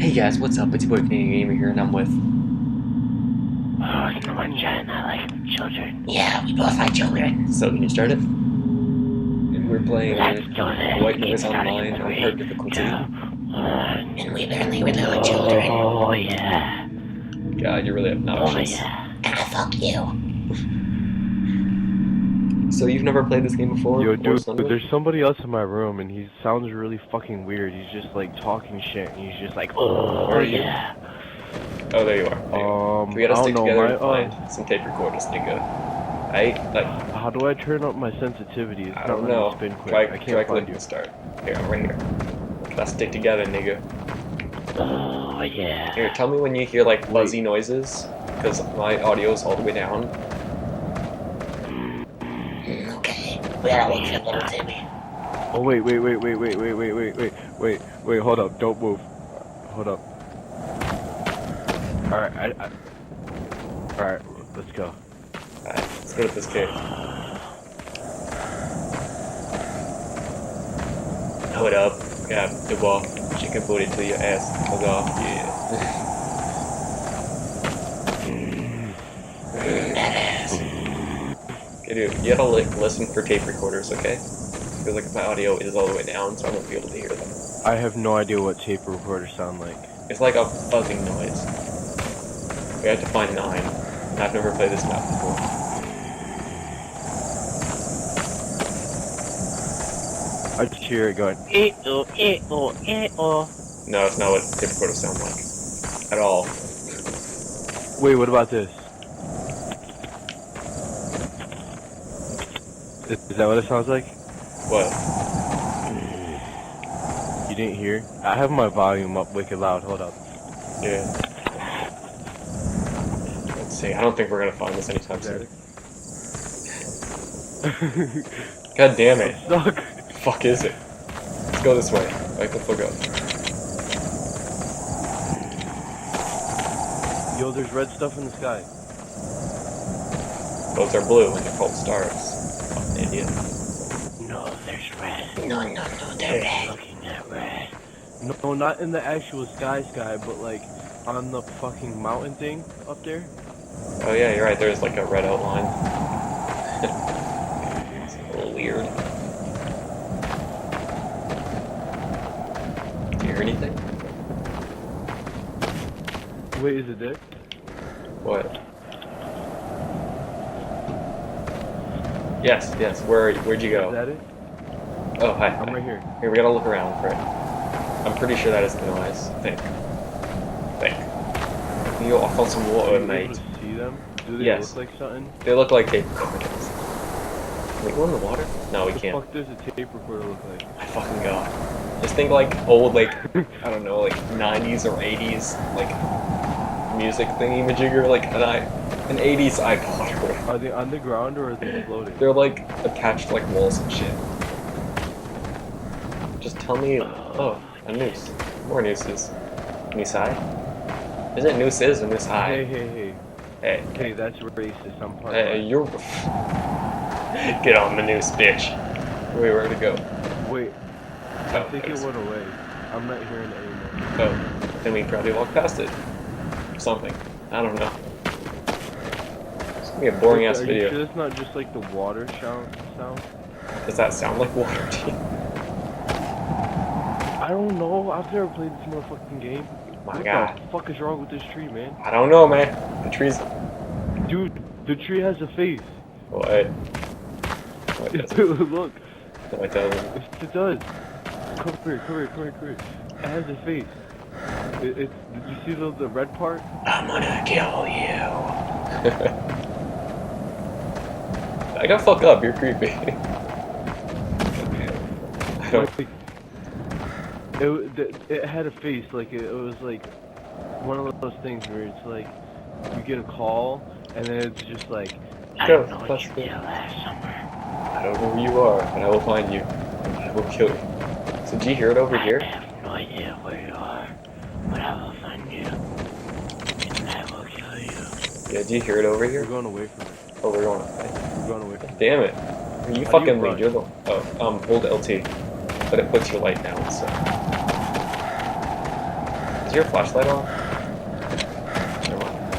Hey guys, what's up? It's your boy Canadian Gamer here, and I'm with. N1NJA and I like children. Yeah, we both like children. So can you start it? And we're playing Let's do this. White Noise Online on hard difficulty. And we apparently really like children. Oh yeah. God, you're really obnoxious. Oh yeah. Ah, fuck you. So you've never played this game before? Yo, dude, there's somebody else in my room, and he sounds really fucking weird. He's just like talking shit, and he's just like, Oh yeah. Oh, there you are. We gotta stick together and find some tape recorders, nigga. How do I turn up my sensitivity? It's I don't not letting know. me spin quick. I can't find you. Start. Here, I'm right here. Let's stick together, nigga. Oh yeah. Here, tell me when you hear like fuzzy noises, because my audio is all the way down. Okay. We gotta wait for little Timmy. Oh wait, hold up, don't move. Hold up. Alright, Alright, let's go. Alright, let's go to this cave. Hold up. Yeah, the ball. Chicken food until your ass falls off. Yeah. Okay, dude, you gotta listen for tape recorders, okay? Because like my audio is all the way down, so I won't be able to hear them. I have no idea what tape recorders sound like. It's like a buzzing noise. We have to find 9. And I've never played this map before. I just hear it going, Oh. No, it's not what tape recorders sound like. At all. wait, what about this? Is that what it sounds like? What? You didn't hear? I have my volume up wicked loud, hold up. Yeah. Let's see, I don't think we're gonna find this anytime soon. God damn it. Stuck. The fuck is it? Let's go this way. Back the fuck up. Yo, there's red stuff in the sky. Those are blue and they're called stars. Fucking idiot. No, there's red. No, they're red. Looking at red. No, not in the actual sky, but like on the fucking mountain thing up there. Oh yeah, you're right, there's like a red outline. It's a little weird. Do you hear anything? Wait, is it there? What? Yes. Where'd you go? Is that it? Oh, hi. I'm right here. Here, we gotta look around for it. I'm pretty sure that is the noise. I think. Yo, I found some water, Are you mate. able to see them? Do they Yes. look like something? They look like tape recorders. Can we go in the water? No, we What the can't. fuck does a tape recorder look like? My fucking god. Just think like old, like, I don't know, like 90s or 80s, like, music thingy-majigger, like an 80s iPod. Are they on the ground or are they floating? They're like attached to like walls and shit. Just tell me. Oh, a noose. More nooses. Noose high? Is it nooses or noose high? Hey. Hey. Hey, that's racist. I'm part Hey, you're. Get on the noose, bitch. Wait, where'd it go? Wait, I Oh, think it went away. I'm not hearing it anymore. Oh, then we probably walked past it. Something. I don't know. It's gonna be a boring ass Are video. you sure it's not just like the water sound? Does that sound like water to you? I don't know. I've never played this motherfucking game. My what god. the fuck is wrong with this tree, man? I don't know, man. The tree's. Dude, the tree has a face. What? What does it? Look. No, it doesn't. It does. Come here. It has a face. Did you see the red part? I'm gonna kill you. I gotta fuck up, you're creepy. I don't. It had a face, like it was like one of those things where it's like you get a call and then it's just like I don't know what you did last summer. I don't know who you are, but I will find you. And I will kill you. So did you hear it over here? I have no idea where you are, but I will find you. And I will kill you. Yeah, did you hear it over here? we're going away from it. Oh, we're going. We're going away from it. Damn it. You How do fucking you lead. run? You're the. Oh, hold LT. But it puts your light down, so. Is your flashlight on? Never mind.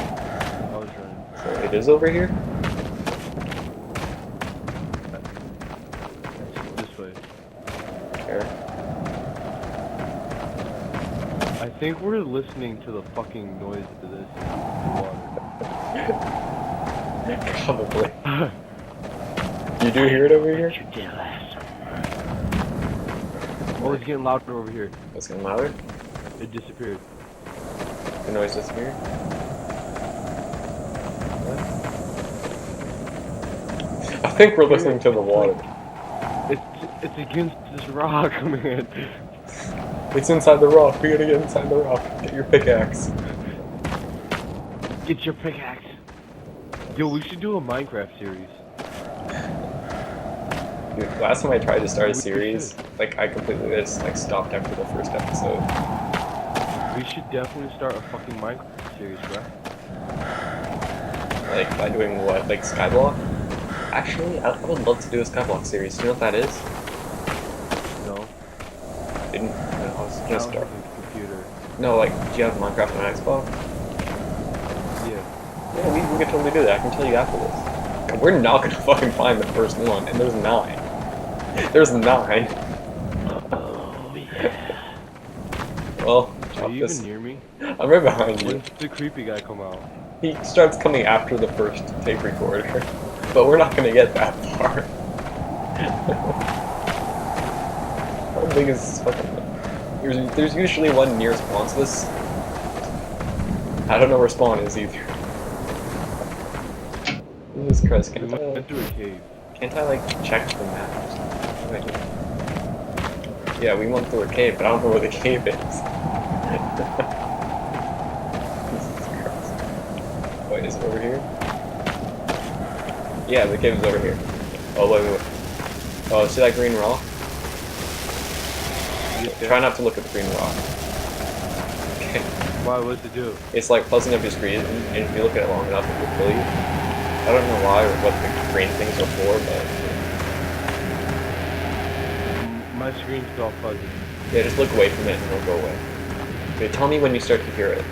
I was running. So it is over here? This way. Here. I think we're listening to the fucking noise of this Probably. You do hear it over here? What you did last summer. Oh, it's getting louder over here. It's getting louder? It disappeared. The noise disappeared? I think we're listening to the water. It's against this rock, man. It's inside the rock. We gotta get inside the rock. Get your pickaxe. Get your pickaxe. Yo, we should do a Minecraft series. Dude, last time I tried to start a We series, like I completely just like stopped after the first episode. We should definitely start a fucking Minecraft series, bro. Like by doing what? Like Skyblock? Actually, I would love to do a Skyblock series. Do you know what that is? No. Didn't. No, I was I gonna don't start. have a computer. No, like, do you have Minecraft on Xbox? Yeah. Yeah, we could totally do that. I can tell you after this. And we're not gonna fucking find the first one, and there's 9. There's 9. Oh, yeah. Well, Are chop you this. even near me? I'm right behind you. When's the creepy guy come out? He starts coming after the first tape recorder, but we're not gonna get that far. How big is this fucking thing? There's usually one near spawn to this. I don't know where spawn is either. Jesus Christ, We can't I, went through a cave. like check the map or something? Yeah, we went through a cave, but I don't know where the cave is. Jesus Christ. Wait, is it over here? Yeah, the cave is over here. Oh, wait. Oh, see that green rock? Yeah. Try not to look at the green rock. Okay. Why? What's it do? It's like fuzzing up your screen, and if you look at it long enough, it will kill you. I don't know why or what the green things are for, but My screen's all fuzzy. yeah, just look away from it and it'll go away. Okay, tell me when you start to hear it.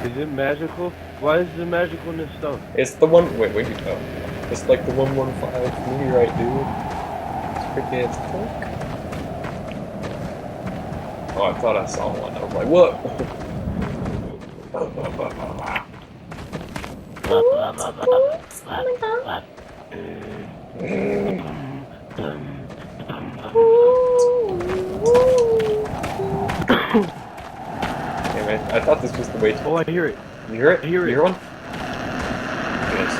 Is it magical? Why is it magical in this stuff? It's the one. Wait, where'd you go? It's like the 115 meteorite, dude. It's freaking. It's fuck. Oh, I thought I saw one. I was like, what? Hey man, I thought this was the way to. Oh, I hear it. You hear it? I hear You it. hear one? Yes.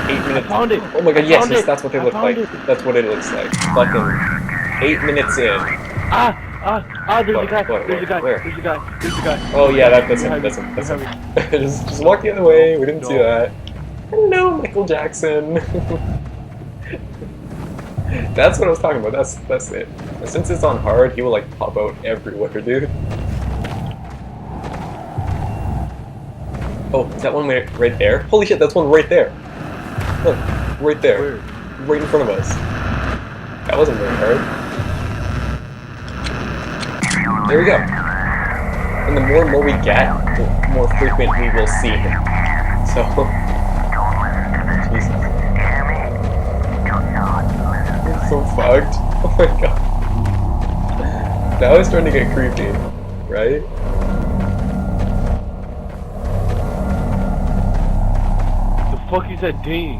8 minutes. I found it. Oh my god, I yes, found yes, it. that's what they I look found like. it. That's what it looks like. Fucking 8 minutes in. There's a guy. What, There's a guy. where? There's a guy. There's a guy. Oh yeah, that's him. Behind That's me, him. That's him. behind me. just walk the other way. We didn't see No. that. Hello, Michael Jackson. That's what I was talking about. That's it. Since it's on hard, he will like pop out everywhere, dude. Oh, is that one right there? Holy shit, that's one right there. Look, right there. Where? Right in front of us. That wasn't very hard. There we go. And the more we get, the more frequent we will see him. So, Jesus. It's so fucked. Oh my god. Now it's starting to get creepy, right? The fuck is that ding?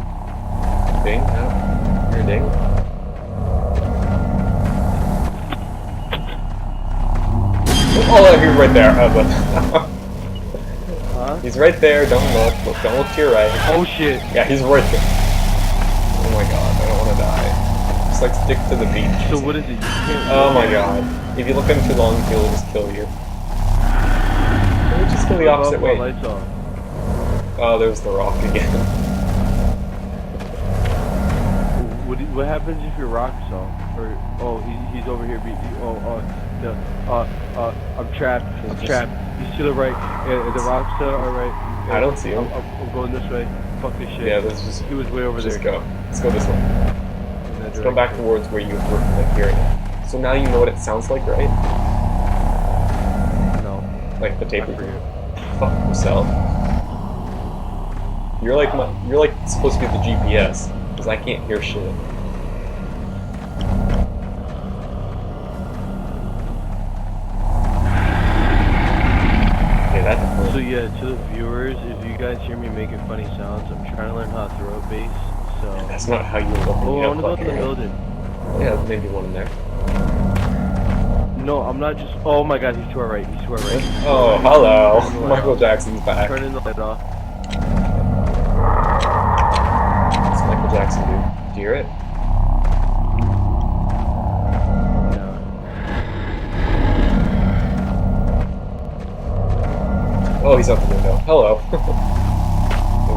Ding? No. You're a ding? Oh, he's right there. Huh? He's right there. Don't look. Don't look to your right. Oh shit. Yeah, he's right there. Oh my god, I don't want to die. Just like stick to the beach. So what is it? You can't Oh my god. If you look at him too long, he'll just kill you. Let me just go the opposite way. Lights on. Oh, there's the rock again. What happens if your rock's off? Or he's over here. I'm trapped. I'm trapped. He's to the right. The rock's to our right. I don't see him. I'm going this way. Fuck this shit. Yeah, let's just He was way over just there. go. Let's go this way. Let's go back towards where you were like hearing it. So now you know what it sounds like, right? Like the tape I forget. Fuck yourself. You're like supposed to be the GPS, because I can't hear shit. Okay, that's So yeah, to the viewers, if you guys hear me making funny sounds, I'm trying to learn how to throw a bass. So. that's not how you look. Oh, I wanna go to the building. Yeah, maybe one in there. No, I'm not just. Oh my God, he's to our right. He's to our right. Oh, hello. Turn the light Michael off. Jackson's back. Turning the light off. It's Michael Jackson, dude. Do you hear it? Yeah. Oh, he's out the window. Hello.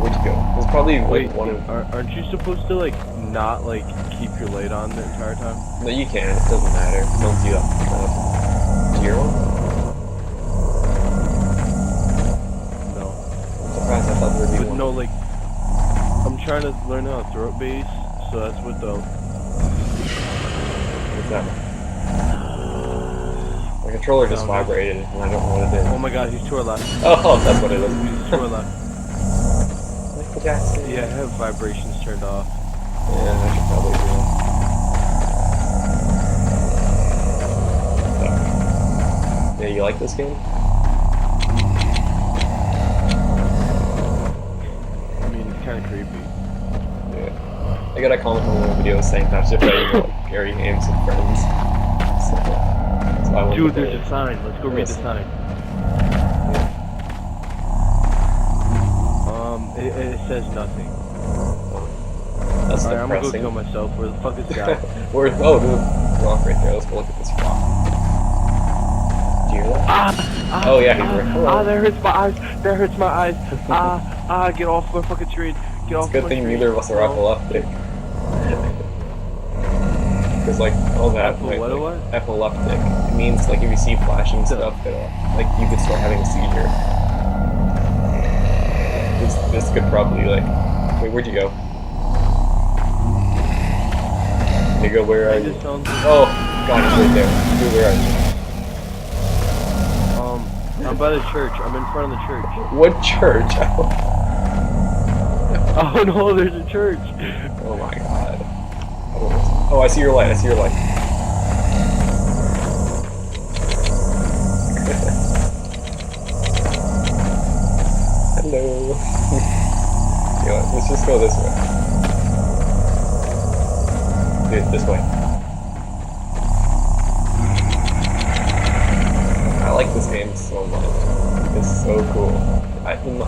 Where'd you go? There's probably like Wait, one of... aren't you supposed to like not like keep your light on the entire time? No, you can. It doesn't matter. As long as you kind of... Do you hear one? No. I'm surprised. I thought there would be But one. no, like I'm trying to learn how to throw a bass, so that's what the. What's that? My controller just Sound vibrated, and I don't know what it is. Oh my God, he's to our left. Oh, that's what it is. He's to our left. Michael Jackson. Yeah, I have vibrations turned off. Yeah, I should probably do that. Yeah, you like this game? I mean, it's kind of creepy. Yeah. I got a comment on one of the videos saying that's just how you know, like scary games with friends. So I wanted Dude, to play there's a sign. Let's go read the sign. It says nothing. That's Alright, I'm gonna go depressing. kill myself. Where the fuck is the guy? Where? Oh, there's a rock right there. Let's go look at this rock. Do you hear that? Oh yeah, he's right. Hello. There hurts my eyes. There hurts my eyes. Get off my fucking screen. Get off Good my thing screen. neither of us are epileptic. Because like all that, What? epileptic. It means like if you see flashing stuff, like you could start having a seizure. This could probably like. Wait, where'd you go? You go. Where are you? Oh, God, he's right there. Dude, where are you? I'm by the church. I'm in front of the church. What church? Oh no, there's a church. Oh my God. Oh, I see your light. I see your light. Hello. Yeah, let's just go this way. Dude, this way. I like this game so much. It's so cool. I think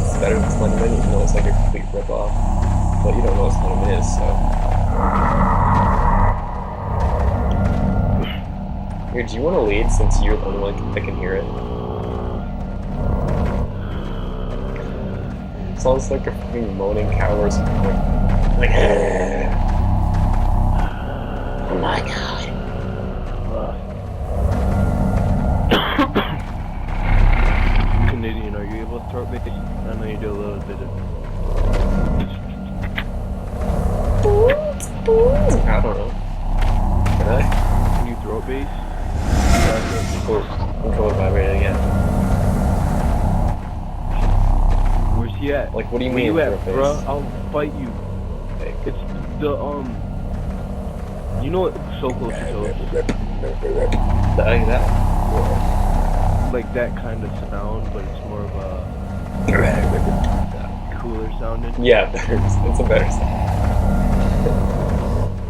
it's better than Slenderman, even though it's like a complete rip-off. But you don't know what Slenderman is, so... Here, do you want to lead since you're the only one that can hear it? It sounds like a fucking moaning cow or something. Like, oh my God. Canadian, are you able to throw it back? I know you do a little bit of. I don't know. Can I? Can you throw it bass? Control vibrated again. Where's he at? Like, what do you Where mean? you at, throw a bro? bass? I'll fight you. Like, It's the you know what so close to toast? like that? Like that kind of sound, but it's more of a cooler sounding. Yeah, it's a better sound.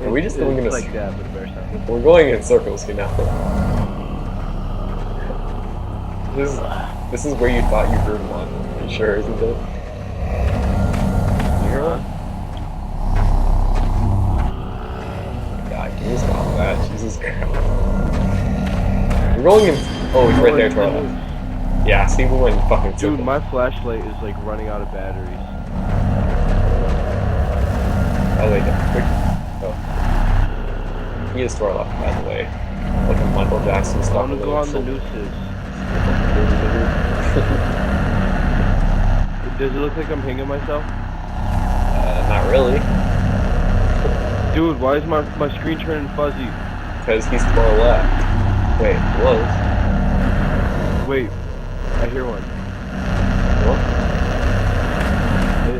Are we just going in a like that, but a better sound. We're going in circles here now. This is where you thought you heard one. Are you sure, isn't it? You hear one? God, can you stop that? Jesus Christ. We're going in. Oh, it's right there to our left. Yeah, see, we went in fucking circles. Dude, my flashlight is like running out of batteries. Oh, wait, quick. Oh. He is to our left, by the way. Like a Michael Jackson I stuff. wanna go on the nooses. Does it look like I'm hanging myself? Not really. Dude, why is my screen turning fuzzy? Because he's to our left. Wait, close. Wait, I hear one. What?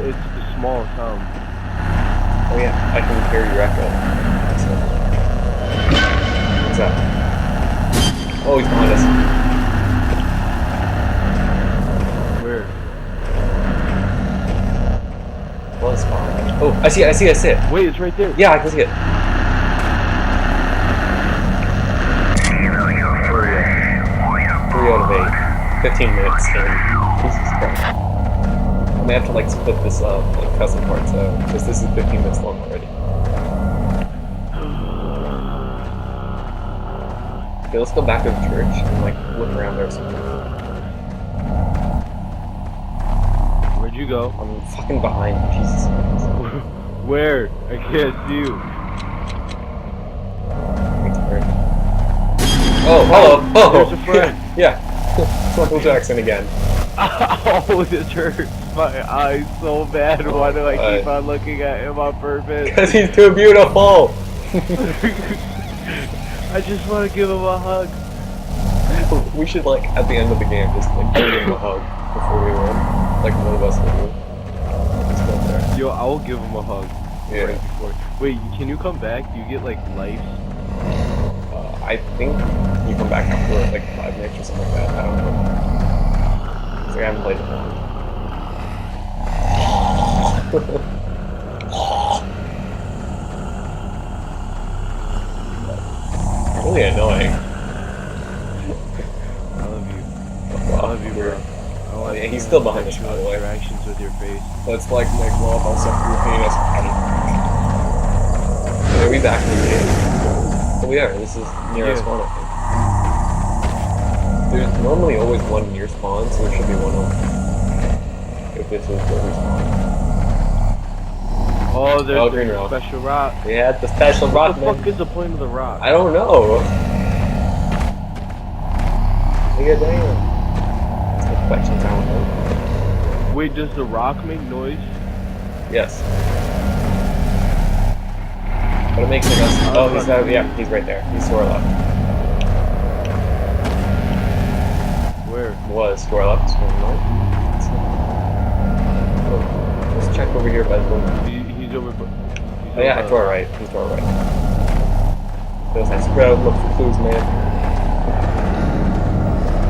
It's the small sound. Oh yeah, I can hear your echo. So, what's that? Oh, he's behind us. Where? Well, it's fine. Oh, I see it. Wait, it's right there. Yeah, I can see it. Three out of 8. 15 minutes in. Jesus Christ. I may have to like split this up, like cut some parts out, because this is 15 minutes long already. Okay, let's go back to the church and like look around there somewhere. Where'd you go? I'm fucking behind. Jesus Christ. Where? I can't see you. Oh, hello. Oh, there's a friend. Yeah. It's Michael Jackson again. Oh, this hurts my eyes so bad. Why do I keep on looking at him on purpose? Because he's too beautiful. I just want to give him a hug. We should like at the end of the game just like give him a hug before we win. Like one of us will do. Just go there. Yo, I will give him a hug. Yeah. Right before. Wait, can you come back? Do you get like life? I think you come back after like 5 minutes or something like that. I don't know. 'Cause I haven't played it long. Really annoying. I love you. I Wow, love you, bro. weird. I want Yeah, he's still behind us, by the way. interactions with your face. Let's like make love on something between us. Are we back in the game? Oh, we are. This is near our spawn, I think. There's normally always one near spawn, so there should be one over. If this is where we spawn. Oh, there's green the rock. special rock. Yeah, the special rock, What the fuck is the point of the rock? I don't know. Nigga, damn. It's like question time. Wait, does the rock make noise? Yes. But it makes like us. Oh, he's not. Yeah, he's right there. He's to our left. Where? Was to our left. To our right. Oh, let's check over here by the building. He's over. Oh yeah, to our right. He's to our right. Feels nice. Spread out, look for clues, man.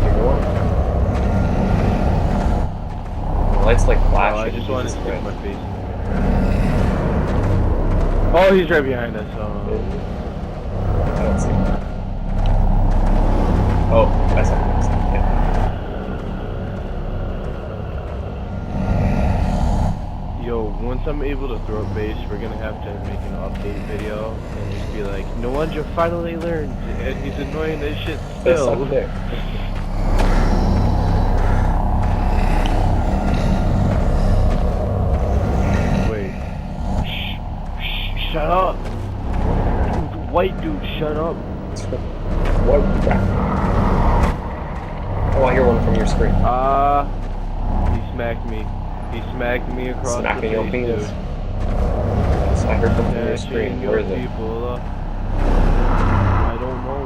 Here we go. The lights like flashing. Oh, I just wanted to Jesus stick Christ. my face. Oh, he's right behind us. I don't see him. Oh, I saw him. Yeah. Yo, once I'm able to throw a base, we're gonna have to make an update video and just be like, N1NJA finally learned, and he's annoying as shit That's still. up there. Wait. Shut up! White dude, shut up! What? Oh, I hear one from your screen. He smacked me. He smacked me across Smacking the your face, penis. dude. Yes, I heard something from your Smacking screen. your Where is it? people up. I don't know.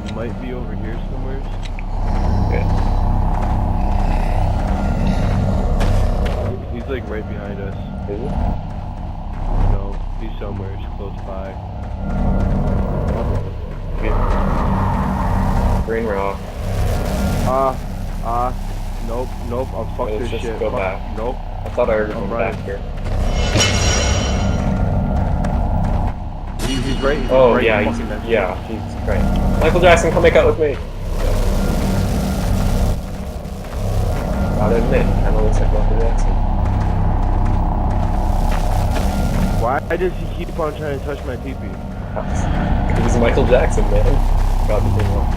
It might be over here somewhere. Yeah. He's like right behind us. Is it? No, he's somewhere close by. Yeah. Green rock. Nope, I'm fucked Let's this just shit. go Fuck. back. Nope. I thought I heard I'm one right. back here. He's right. He's Oh right yeah, fucking next to yeah, us. he's right. Michael Jackson, come make out with me. Gotta admit, kinda looks like Michael Jackson. Why does he keep on trying to touch my pee-pee? He's Michael Jackson, man. God, the thing wrong.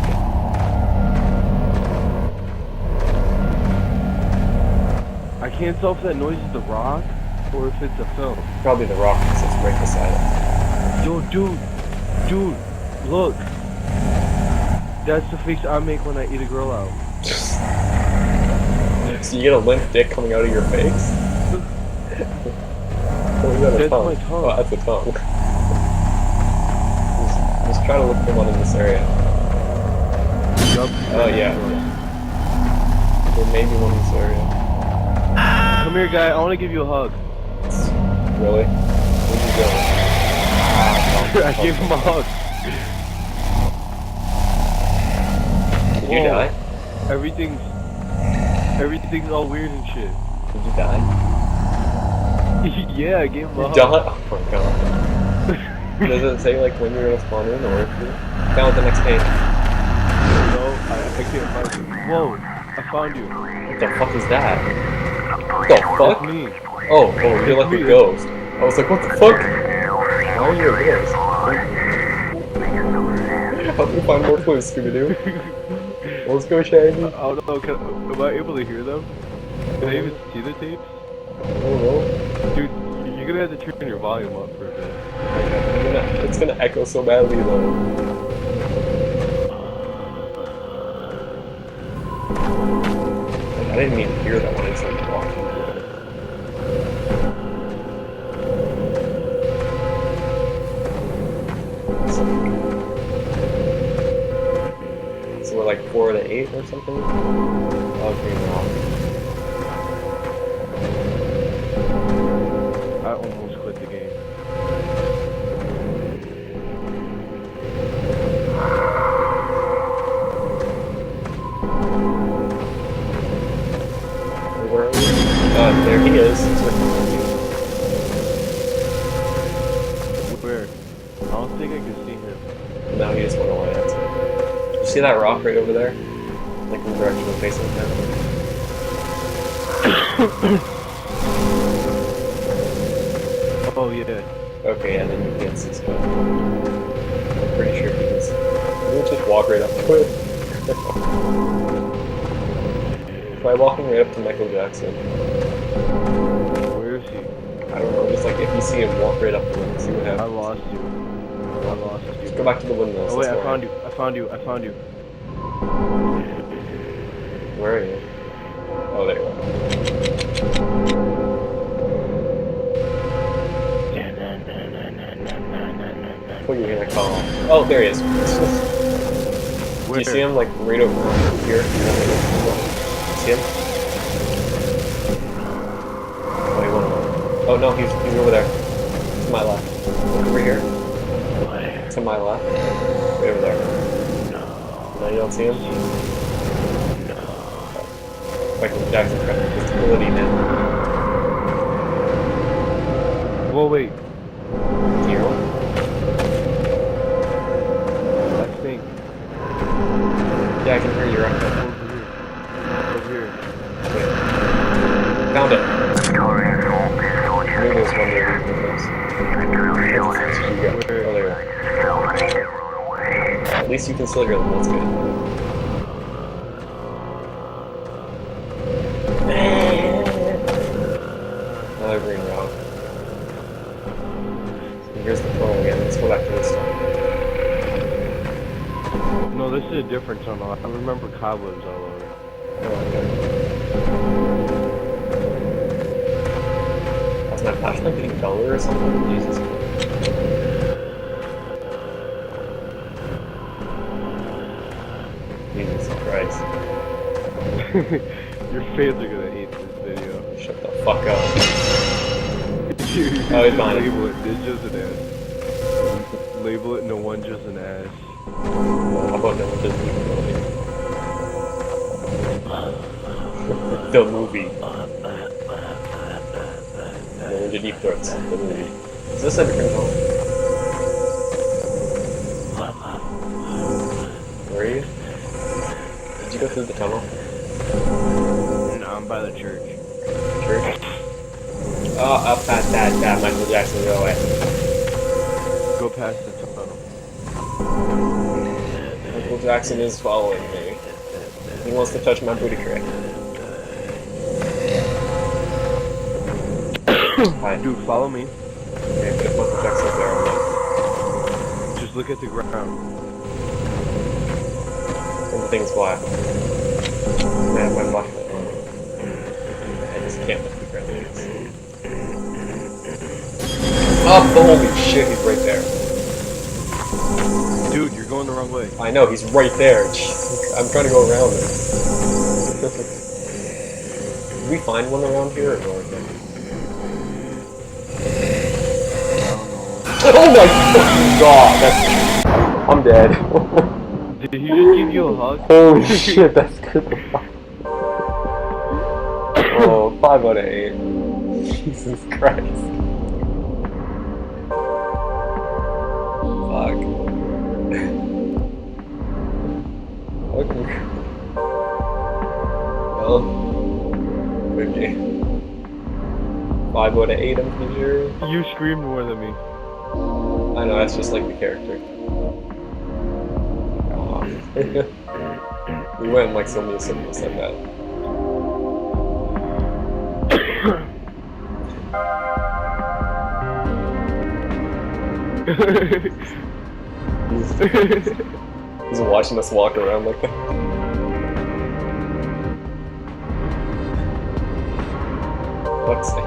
I can't tell if that noise is the rock or if it's a film. Probably the rock that sits right beside us. Yo, dude, look. That's the face I make when I eat a girl out. So you get a limp dick coming out of your face? Oh, you got a That's tongue. my tongue. Oh, that's a tongue. Just try to look for one in this area. Yup. Oh yeah. There may be one in this area. Come here, guy. I want to give you a hug. Really? Where'd you go? I gave him a hug. Did you die? Everything's all weird and shit. Did you die? Yeah, I gave him a You hug. died? Oh my god. Does it say like when you're gonna spawn in or if you're down at the next page? No, I can't find you. Whoa, I found you. What the fuck is that? What the fuck? That's me. Oh, you're like a ghost. I was like, what the fuck? Why are you a ghost? Help me find more clues, Scooby-Doo. Let's go, Shaggy. I don't know, am I able to hear them? Can I even see the tapes? I don't know. Dude, you're gonna have to turn your volume up for a bit. It's gonna echo so badly though. Like, I didn't even hear that when I started walking. So we're like 4 to 8 or something? Oh, green rock. I almost quit the game. Where are we? There he is. Where? I don't think I can see him. No, he just went away. That's it. You see that rock right over there? Like in the direction we're facing now? Oh yeah. Okay, and then you can't see stuff. I'm pretty sure he can see. We'll just walk right up to it. Try walking right up to Michael Jackson. Where is he? I don't know, just like if you see him, walk right up to him and see what I happens. lost you. I lost you. Just go back to the windmills. Oh wait, that's I found you. I found you. Where are you? Oh, there you are. What are you gonna call? Oh, there he is. Do Where? you see him like right over here? See him? Oh, he went over. Oh no, he's over there. To my left. Look over here. To my left. Right over there. No, you don't see him? Michael Jackson corrected his ability now. Whoa, wait. Do you know? I think Yeah, I can hear you right now. over here. Wait. Found it. Maybe it was one day we did this. Oh, there you are. At least you can still hear them, that's good. Another green rock. So here's the tunnel again. Let's go back to this tunnel. No, this is a different tunnel. I remember cobwebs all over. Oh, okay. Was my flashlight getting duller or something? Jesus. Jesus Christ. Your fans are gonna hate this video. Shut the fuck up. You Oh, he's behind him. label it ninjas and ass. Label it N1NJA's an ass. Well, how about no one doesn't even know it? The movie. No, Deep Throats. The movie. Is this a different tunnel? Where are you? Did you go through the tunnel? No, I'm by the church. Church? Oh, up past that Michael Jackson, go away. Go past the tunnel. Michael Jackson is following me. He wants to touch my booty crack. Hi. Dude, follow me. Okay, but if Michael Jackson's there, I'm not. Just look at the ground. Everything's black. I have my flashlight on. I just can't look at the ground. Oh, holy shit, he's right there. Dude, going the wrong way. I know, he's right there. Jesus, I'm trying to go around him. Did we find one around here or no? Oh my fucking god! That's... I'm dead. Did he just give you a hug? Holy shit, that's good. Oh, 5 out of 8. Jesus Christ. Fuck. Okay. Well, good game. 5 out of 8, I'm pretty sure. You screamed more than me. I know, that's just like the character. We went like so many seconds like that. He's watching us walk around like that. Fuck's sake.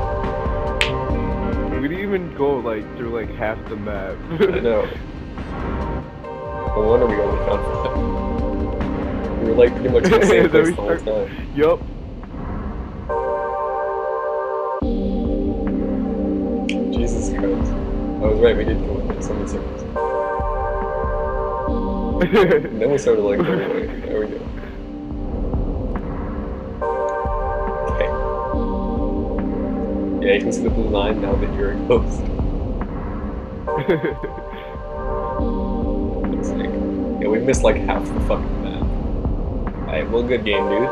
We didn't even go like through like half the map. I know. No wonder we only found 5. We were like pretty much in the same place the whole time. Yup. Jesus Christ. I was right, we did go in so many circles. And then we started like going away. There we go. Okay. Yeah, you can see the blue line now that you're a ghost. That's sick. Yeah, we missed like half the fucking map. Alright, well, good game, dude.